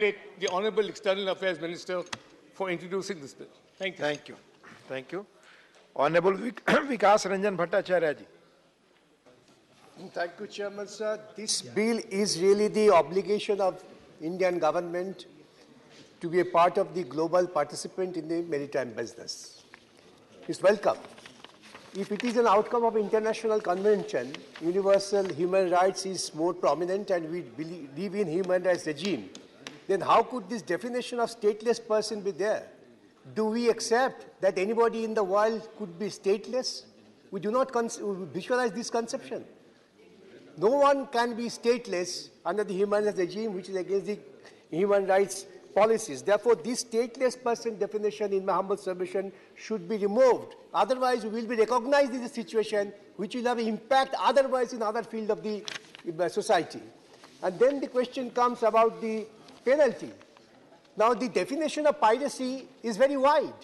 the Honourable External Affairs Minister for introducing this bill. Thank you. Thank you. Thank you. Honourable Vikas Ranjan Bhattacharya ji. Thank you, Chairman, sir. This bill is really the obligation of Indian government to be a part of the global participant in the maritime business. It's welcome. If it is an outcome of international convention, universal human rights is more prominent and we live in human rights regime, then how could this definition of stateless person be there? Do we accept that anybody in the world could be stateless? We do not visualize this conception. No one can be stateless under the human rights regime, which is against the human rights policies. Therefore, this stateless person definition, in my humble submission, should be removed. Otherwise, we will be recognized in a situation which will have an impact otherwise in other field of the society. And then the question comes about the penalty. Now, the definition of piracy is very wide.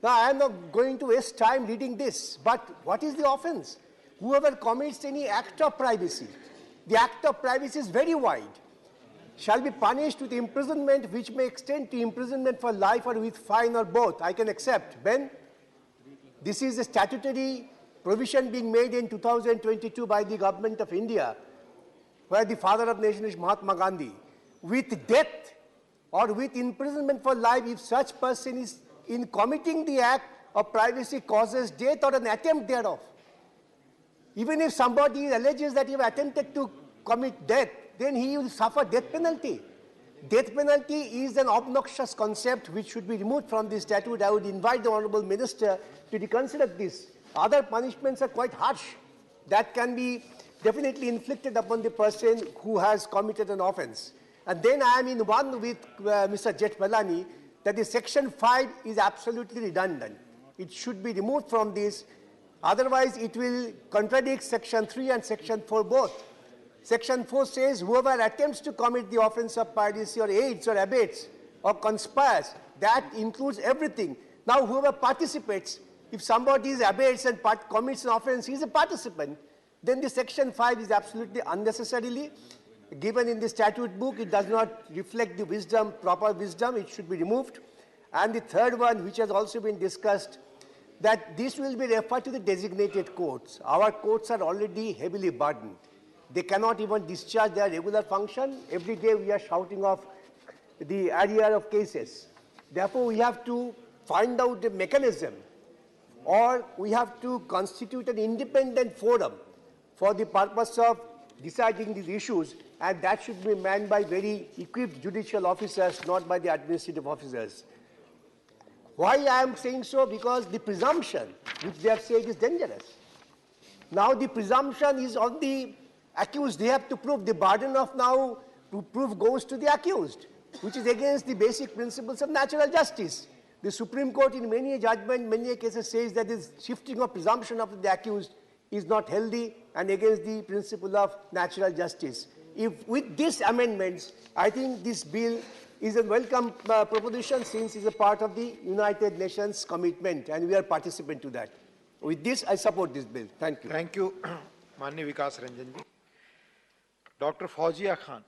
Now, I am not going to waste time reading this, but what is the offense? Whoever commits any act of piracy, the act of piracy is very wide, shall be punished with imprisonment which may extend to imprisonment for life or with fine or both. I can accept. When this is a statutory provision being made in 2022 by the government of India, where the father of nation is Mahatma Gandhi, with death or with imprisonment for life if such person is in committing the act of piracy causes death or an attempt thereof. Even if somebody alleges that he attempted to commit death, then he will suffer death penalty. Death penalty is an obnoxious concept which should be removed from this statute. I would invite the Honourable Minister to reconsider this. Other punishments are quite harsh. That can be definitely inflicted upon the person who has committed an offence. And then I am in one with Mr. Jethmalani that the Section 5 is absolutely redundant. It should be removed from this. Otherwise, it will contradict Section 3 and Section 4 both. Section 4 says whoever attempts to commit the offence of piracy or aids or abates or conspires, that includes everything. Now, whoever participates, if somebody abates and commits an offence, he is a participant, then the Section 5 is absolutely unnecessarily given in the statute book. It does not reflect the wisdom, proper wisdom. It should be removed. And the third one, which has also been discussed, that this will be referred to the designated courts. Our courts are already heavily burdened. They cannot even discharge their regular function. Every day we are shouting of the arrear of cases. Therefore, we have to find out a mechanism, or we have to constitute an independent forum for the purpose of deciding these issues, and that should be manned by very equipped judicial officers, not by the administrative officers. Why I am saying so? Because the presumption which they have said is dangerous. Now the presumption is on the accused. They have to prove. The burden of now to prove goes to the accused, which is against the basic principles of natural justice. The Supreme Court in many a judgment, many a cases says that this shifting of presumption of the accused is not healthy and against the principle of natural justice. If with these amendments, I think this bill is a welcome proposition, since it is a part of the United Nations commitment and we are participant to that. With this, I support this bill. Thank you. Thank you, Mani Vikas Ranjan ji. Dr. Fauzia Khan.